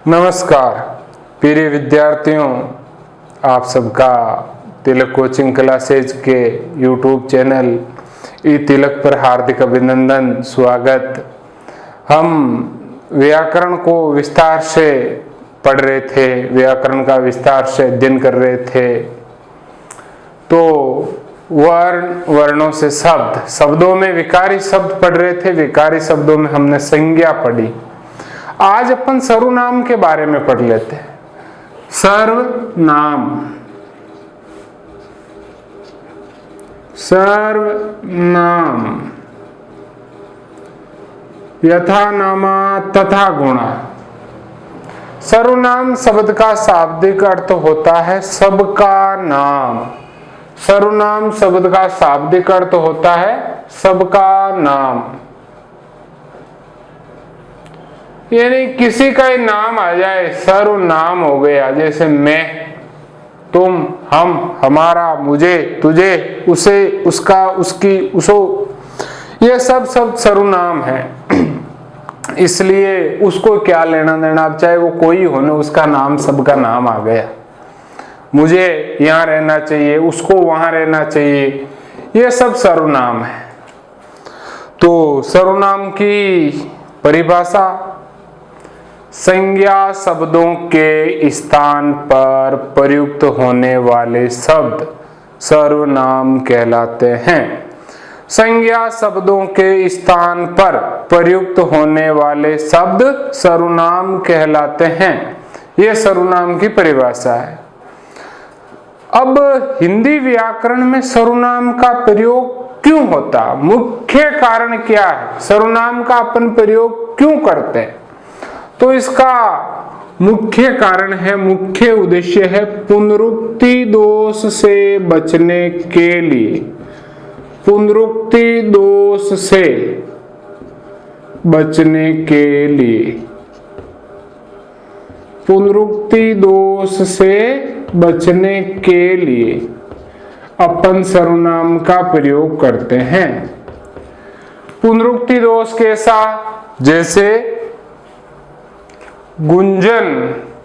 नमस्कार प्रिय विद्यार्थियों, आप सबका तिलक कोचिंग क्लासेज के यूट्यूब चैनल ई तिलक पर हार्दिक अभिनंदन, स्वागत। हम व्याकरण को विस्तार से पढ़ रहे थे, व्याकरण का विस्तार से अध्ययन कर रहे थे। तो वर्णों से शब्दों में विकारी शब्द पढ़ रहे थे, विकारी शब्दों में हमने संज्ञा पढ़ी। आज अपन सर्वनाम के बारे में पढ़ लेते हैं। सर्वनाम, सर्वनाम यथा नामा तथा गुणा। सर्वनाम शब्द का शाब्दिक अर्थ होता है सबका नाम। सर्वनाम शब्द का शाब्दिक अर्थ होता है सबका नाम, यानी किसी का ही नाम आ जाए सर्वनाम हो गया। जैसे मैं, तुम, हम, हमारा, मुझे, तुझे, उसे, उसका, उसकी, उसो, ये सब सर्वनाम है। इसलिए उसको क्या लेना देना, अब चाहे वो कोई हो ना, उसका नाम सबका नाम आ गया। मुझे यहाँ रहना चाहिए, उसको वहां रहना चाहिए, ये सब सर्वनाम है। तो सर्वनाम की परिभाषा, संज्ञा शब्दों के स्थान पर प्रयुक्त होने वाले शब्द सर्वनाम कहलाते हैं। संज्ञा शब्दों के स्थान पर प्रयुक्त होने वाले शब्द सर्वनाम कहलाते हैं। यह सर्वनाम की परिभाषा है। अब हिंदी व्याकरण में सर्वनाम का प्रयोग क्यों होता, मुख्य कारण क्या है, सर्वनाम का अपन प्रयोग क्यों करते हैं? तो इसका मुख्य कारण है, मुख्य उद्देश्य है पुनरुक्ति दोष से बचने के लिए। पुनरुक्ति दोष से बचने के लिए, पुनरुक्ति दोष से बचने के लिए अपन सर्वनाम का प्रयोग करते हैं। पुनरुक्ति दोष कैसा? जैसे गुंजन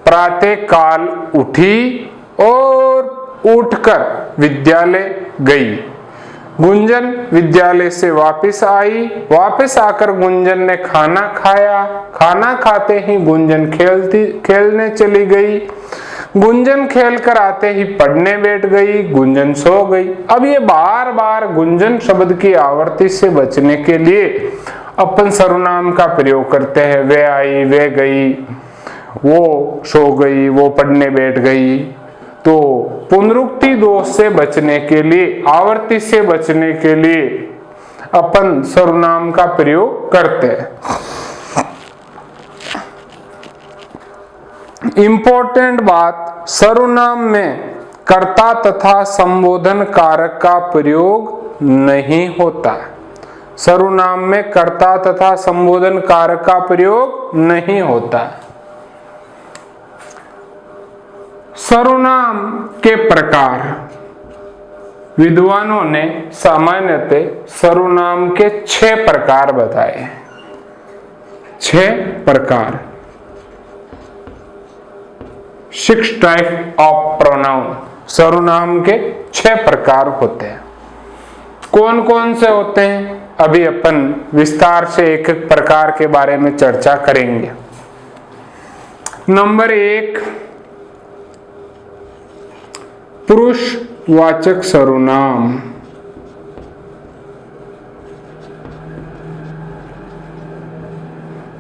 प्रातः काल उठी और उठकर विद्यालय गई। गुंजन विद्यालय से वापस आई, वापस आकर गुंजन ने खाना खाया, खाना खाते ही गुंजन खेलने चली गई। गुंजन खेलकर आते ही पढ़ने बैठ गई, गुंजन सो गई। अब ये बार बार गुंजन शब्द की आवृत्ति से बचने के लिए अपन सर्वनाम का प्रयोग करते हैं। वे आई, वे गई, वो सो गई, वो पढ़ने बैठ गई। तो पुनरुक्ति दोष से बचने के लिए, आवृत्ति से बचने के लिए अपन सर्वनाम का प्रयोग करते हैं। इंपॉर्टेंट बात, सर्वनाम में कर्ता तथा संबोधन कारक का प्रयोग नहीं होता। सर्वनाम में कर्ता तथा संबोधन कारक का प्रयोग नहीं होता। सर्वनाम के प्रकार, विद्वानों ने सामान्यतः सर्वनाम के 6 प्रकार बताए। 6 प्रकार, 6 टाइप ऑफ प्रोनाउन। सर्वनाम के 6 प्रकार होते हैं। कौन कौन से होते हैं, अभी अपन विस्तार से एक एक प्रकार के बारे में चर्चा करेंगे। नंबर 1, पुरुषवाचक सर्वनाम।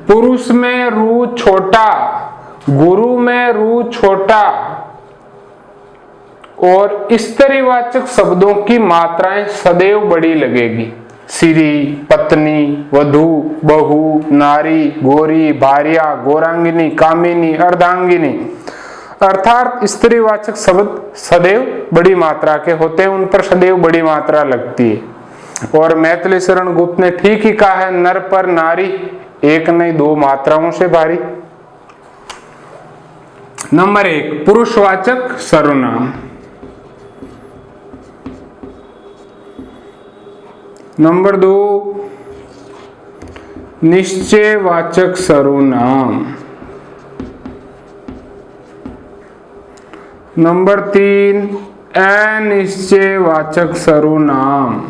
पुरुष में रू छोटा, गुरु में रू छोटा और स्त्रीवाचक शब्दों की मात्राएं सदैव बड़ी लगेगी। श्री, पत्नी, वधू, बहू, नारी, गोरी, भार्या, गौरांगिनी, कामिनी, अर्धांगिनी, अर्थात स्त्रीवाचक शब्द सदैव बड़ी मात्रा के होते हैं, उन पर सदैव बड़ी मात्रा लगती है। और मैथिली शरण गुप्त ने ठीक ही कहा है, नर पर नारी एक नहीं 2 मात्राओं से भारी। नंबर 1, पुरुषवाचक सर्वनाम। नंबर 2, निश्चयवाचक सर्वनाम। नंबर 3 अनिश्चयवाचक सर्वनाम।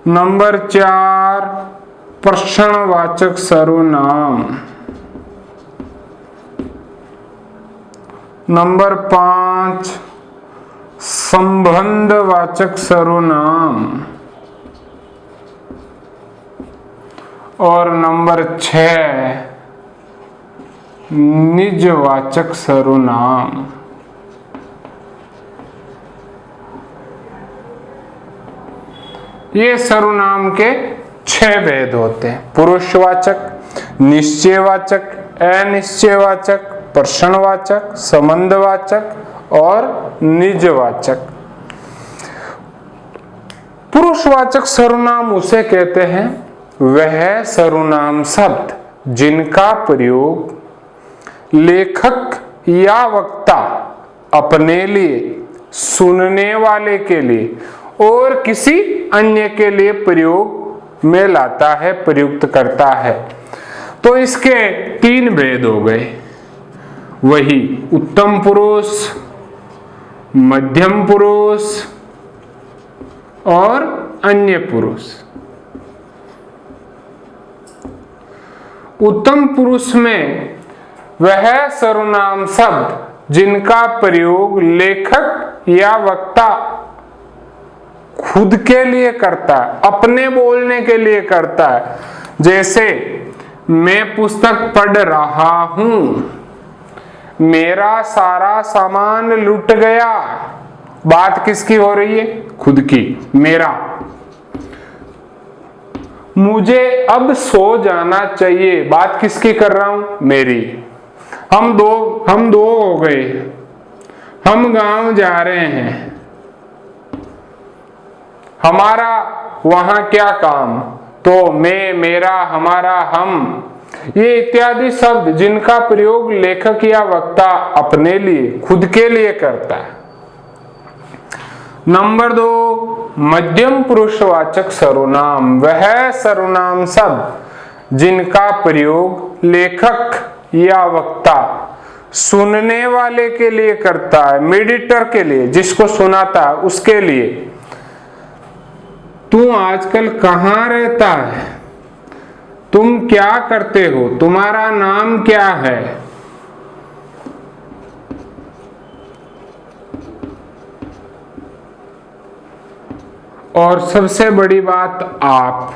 नंबर 4 प्रश्नवाचक सर्वनाम। नंबर 5 संबंधवाचक सर्वनाम। और नंबर 6 निजवाचक सर्वनाम। ये सर्वनाम के 6 भेद होते हैं। पुरुषवाचक, निश्चयवाचक, अनिश्चयवाचक, प्रश्नवाचक, संबंधवाचक और निजवाचक। पुरुषवाचक सर्वनाम उसे कहते हैं वह सर्वनाम शब्द जिनका प्रयोग लेखक या वक्ता अपने लिए, सुनने वाले के लिए और किसी अन्य के लिए प्रयोग में लाता है, प्रयुक्त करता है। तो इसके 3 भेद हो गए, वही उत्तम पुरुष, मध्यम पुरुष और अन्य पुरुष। उत्तम पुरुष में वह सर्वनाम शब्द जिनका प्रयोग लेखक या वक्ता खुद के लिए करता है, अपने बोलने के लिए करता है। जैसे मैं पुस्तक पढ़ रहा हूं, मेरा सारा सामान लुट गया। बात किसकी हो रही है? खुद की, मेरा। मुझे अब सो जाना चाहिए। बात किसकी कर रहा हूं? मेरी। हम दो हो गए। हम गांव जा रहे हैं। हमारा वहां क्या काम? तो मैं, मेरा, हमारा, हम, ये इत्यादि शब्द जिनका प्रयोग लेखक या वक्ता अपने लिए, खुद के लिए करता है। नंबर 2 मध्यम पुरुषवाचक सर्वनाम। वह सर्वनाम शब्द जिनका प्रयोग लेखक या वक्ता सुनने वाले के लिए करता है, मेडिटर के लिए, जिसको सुनाता है उसके लिए। तू आजकल कहाँ रहता है? तुम क्या करते हो? तुम्हारा नाम क्या है? और सबसे बड़ी बात, आप।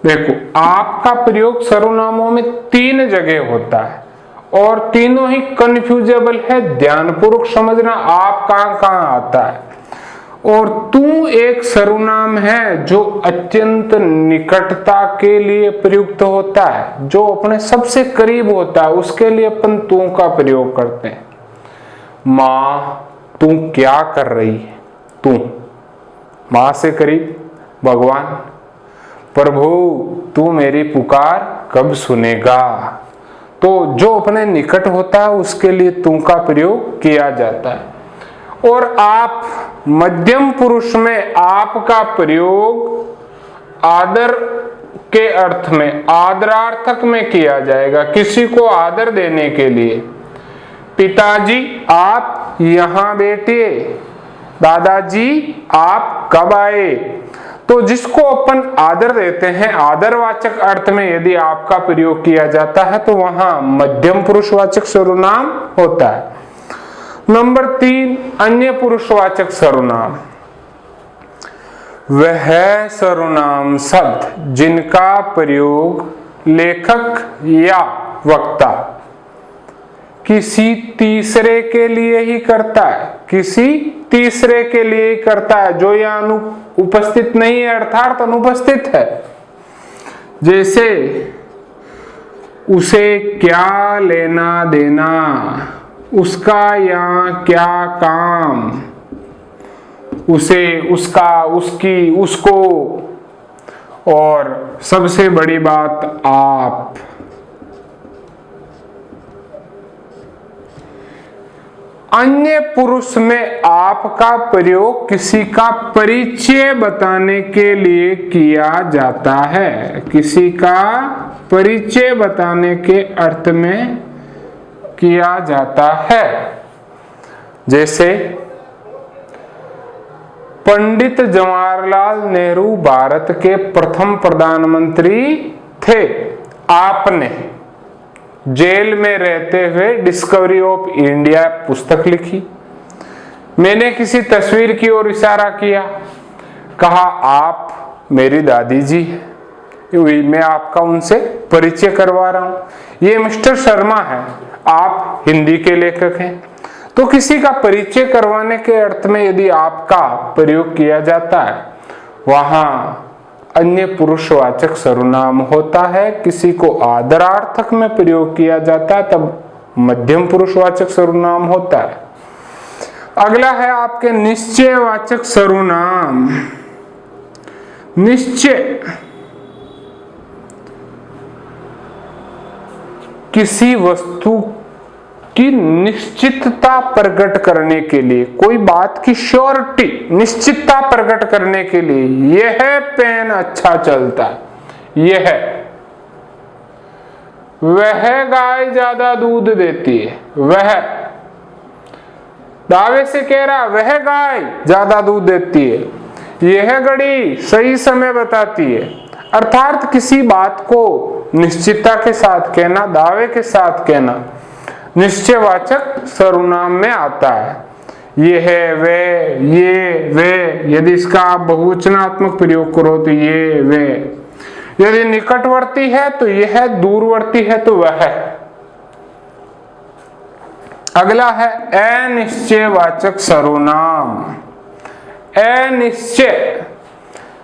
देखो, आपका प्रयोग सर्वनामों में 3 जगह होता है और तीनों ही कन्फ्यूजेबल है। ध्यानपूर्वक समझना आप कहां कहां आता है। और तू एक सर्वनाम है जो अत्यंत निकटता के लिए प्रयुक्त होता है, जो अपने सबसे करीब होता है, उसके लिए अपन तू का प्रयोग करते हैं। माँ, तू क्या कर रही है? तू। माँ से करीब भगवान। प्रभु, तू मेरी पुकार कब सुनेगा? तो जो अपने निकट होता है उसके लिए तू का प्रयोग किया जाता है। और आप, मध्यम पुरुष में आपका प्रयोग आदर के अर्थ में, आदरार्थक में किया जाएगा, किसी को आदर देने के लिए। पिताजी, आप यहाँ बैठिए। दादाजी, आप कब आए? तो जिसको अपन आदर देते हैं, आदरवाचक अर्थ में यदि आपका प्रयोग किया जाता है तो वहां मध्यम पुरुषवाचक सर्वनाम होता है। नंबर 3 अन्य पुरुषवाचक सर्वनाम। वह सर्वनाम शब्द जिनका प्रयोग लेखक या वक्ता किसी तीसरे के लिए ही करता है, किसी तीसरे के लिए ही करता है, जो यहां उपस्थित नहीं है, अर्थात अनुपस्थित है। जैसे उसे क्या लेना देना, उसका यहाँ क्या काम, उसे, उसका, उसकी, उसको। और सबसे बड़ी बात, आप। अन्य पुरुष में आपका प्रयोग किसी का परिचय बताने के लिए किया जाता है, किसी का परिचय बताने के अर्थ में किया जाता है। जैसे पंडित जवाहरलाल नेहरू भारत के प्रथम प्रधानमंत्री थे। आपने जेल में रहते हुए डिस्कवरी ऑफ इंडिया पुस्तक लिखी। मैंने किसी तस्वीर की ओर इशारा किया, कहा आप मेरी दादी जी हैं, मैं आपका उनसे परिचय करवा रहा हूं। ये मिस्टर शर्मा है, आप हिंदी के लेखक हैं। तो किसी का परिचय करवाने के अर्थ में यदि आपका प्रयोग किया जाता है, वहां अन्य पुरुषवाचक सर्वनाम होता है। किसी को आदरार्थक में प्रयोग किया जाता है तब मध्यम पुरुषवाचक सर्वनाम होता है। अगला है आपके निश्चयवाचक सर्वनाम। निश्चय किसी वस्तु की निश्चितता प्रकट करने के लिए, कोई बात की श्योरिटी, निश्चितता प्रकट करने के लिए, यह पेन अच्छा चलता है, यह, वह गाय ज्यादा दूध देती है, वह दावे से कह रहा वह गाय ज्यादा दूध देती है, यह घड़ी सही समय बताती है। अर्थात किसी बात को निश्चितता के साथ कहना, दावे के साथ कहना निश्चयवाचक सर्वनाम में आता है। ये है, वे, ये, वे। यदि इसका आप बहुवचनात्मक प्रयोग करो तो ये, वे। यदि निकटवर्ती है तो यह, दूरवर्ती है तो वह। अगला है अनिश्चयवाचक सर्वनाम। अनिश्चय,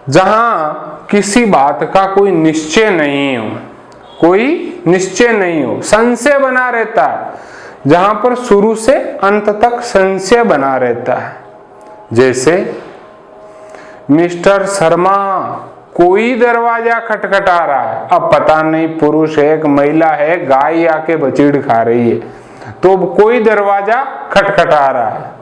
जहां किसी बात का कोई निश्चय नहीं हो, कोई निश्चय नहीं हो, संशय बना रहता है, जहां पर शुरू से अंत तक संशय बना रहता है। जैसे मिस्टर शर्मा कोई दरवाजा खटखटा रहा है, अब पता नहीं पुरुष है कि महिला है, गाय आके बचीड़ खा रही है, तो कोई दरवाजा खटखटा रहा है।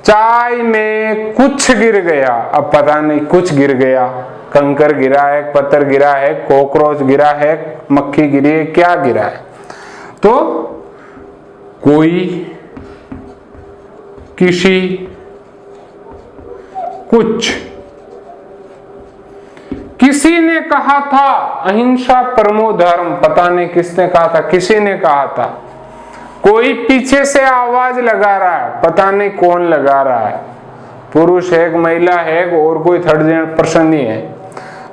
चाय में कुछ गिर गया, अब पता नहीं कुछ गिर गया, कंकर गिरा है, पत्थर गिरा है, कॉकरोच गिरा है, मक्खी गिरी है, क्या गिरा है। तो कोई, किसी, कुछ। किसी ने कहा था अहिंसा परमो धर्म, पता नहीं किसने कहा था, किसी ने कहा था। कोई पीछे से आवाज लगा रहा है, पता नहीं कौन लगा रहा है, पुरुष है, महिला है, और कोई थर्ड पर्सन ही है।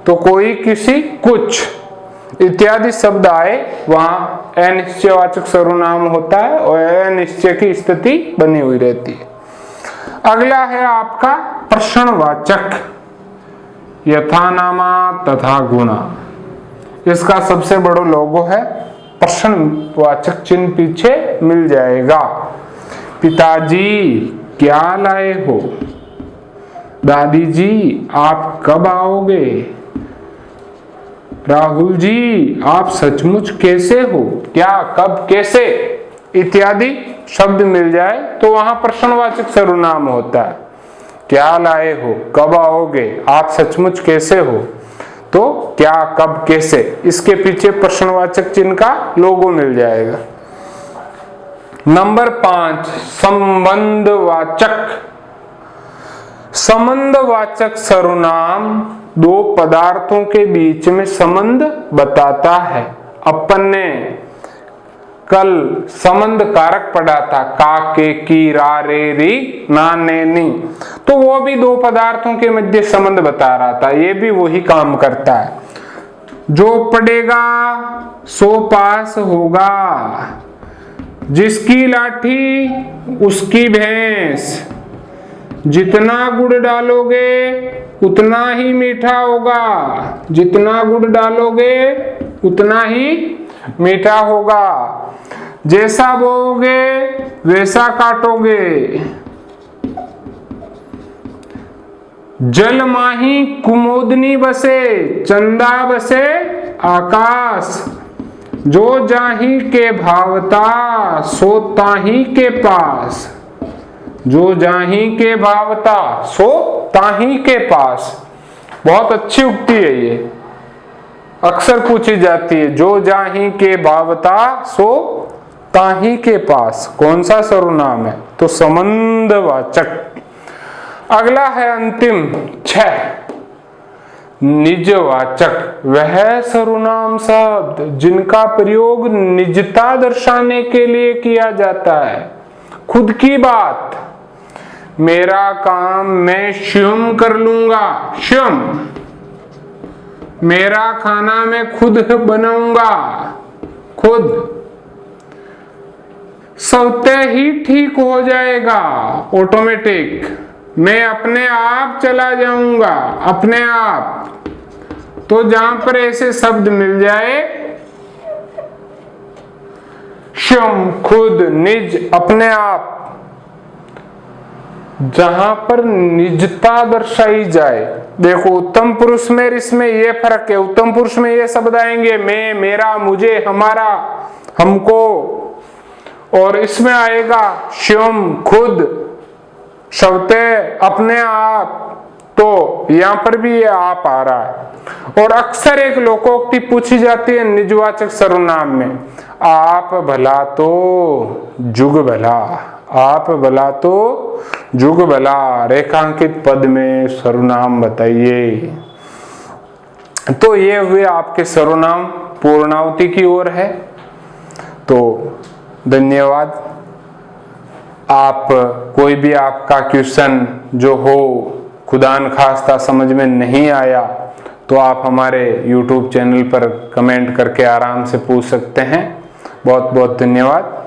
तो कोई, किसी, कुछ इत्यादि शब्द आए, वहां अनिश्चयवाचक सर्वनाम होता है और अनिश्चय की स्थिति बनी हुई रहती है। अगला है आपका प्रश्नवाचक। यथा नामा तथा गुना, इसका सबसे बड़ा लोगो है, प्रश्नवाचक चिन्ह पीछे मिल जाएगा। पिताजी क्या लाए हो, दादी जी आप कब आओगे, राहुल जी आप सचमुच कैसे हो, क्या, कब, कैसे इत्यादि शब्द मिल जाए तो वहां प्रश्नवाचक सर्वनाम होता है। क्या लाए हो, कब आओगे, आप सचमुच कैसे हो, तो क्या, कब, कैसे, इसके पीछे प्रश्नवाचक चिन्ह का लोगो मिल जाएगा। नंबर 5 संबंधवाचक। संबंधवाचक सर्वनाम दो पदार्थों के बीच में संबंध बताता है। अपन ने कल संबंध कारक पढ़ा था, का, के, की, रा, रे, री, ना, ने, नी, तो वो भी दो पदार्थों के मध्य संबंध बता रहा था। ये भी वही काम करता है। जो पढ़ेगा सो पास होगा, जिसकी लाठी उसकी भैंस, जितना गुड़ डालोगे उतना ही मीठा होगा, जितना गुड़ डालोगे उतना ही मीठा होगा, जैसा बोओगे वैसा काटोगे, जल माही कुमोदनी बसे, चंदा बसे आकाश, जो जाही के भावता सो ताही के पास, जो जाही के भावता सो ताही के पास। बहुत अच्छी उक्ति है ये। अक्सर पूछी जाती है। जो जाही के भावता सो ताही के पास, कौन सा सर्वनाम है? तो संबंधवाचक। अगला है अंतिम 6, निजवाचक। वह सर्वनाम शब्द जिनका प्रयोग निजता दर्शाने के लिए किया जाता है। खुद की बात, मेरा काम मैं स्वयं कर लूंगा, स्वयं। मेरा खाना मैं खुद बनाऊंगा, खुद। स्वतः ही ठीक हो जाएगा, ऑटोमेटिक। मैं अपने आप चला जाऊंगा, अपने आप। तो जहां पर ऐसे शब्द मिल जाए, स्वयं, खुद, निज, अपने आप, जहां पर निजता दर्शाई जाए। देखो उत्तम पुरुष में इसमें ये फर्क है। उत्तम पुरुष में ये शब्द आएंगे मैं, मेरा, मुझे, हमारा, हमको, और इसमें आएगा स्वयं, खुद, स्वतः, अपने आप। तो यहां पर भी ये आप आ रहा है। और अक्सर एक लोकोक्ति पूछी जाती है निजवाचक सर्वनाम में, आप भला तो जुग भला, आप भला तो जुग भला, रेखांकित पद में सर्वनाम बताइए। तो ये हुए आपके सर्वनाम पूर्णावती की ओर है। तो धन्यवाद। आप कोई भी आपका क्वेश्चन जो हो खुदा न खास्ता समझ में नहीं आया तो आप हमारे YouTube चैनल पर कमेंट करके आराम से पूछ सकते हैं। बहुत बहुत धन्यवाद।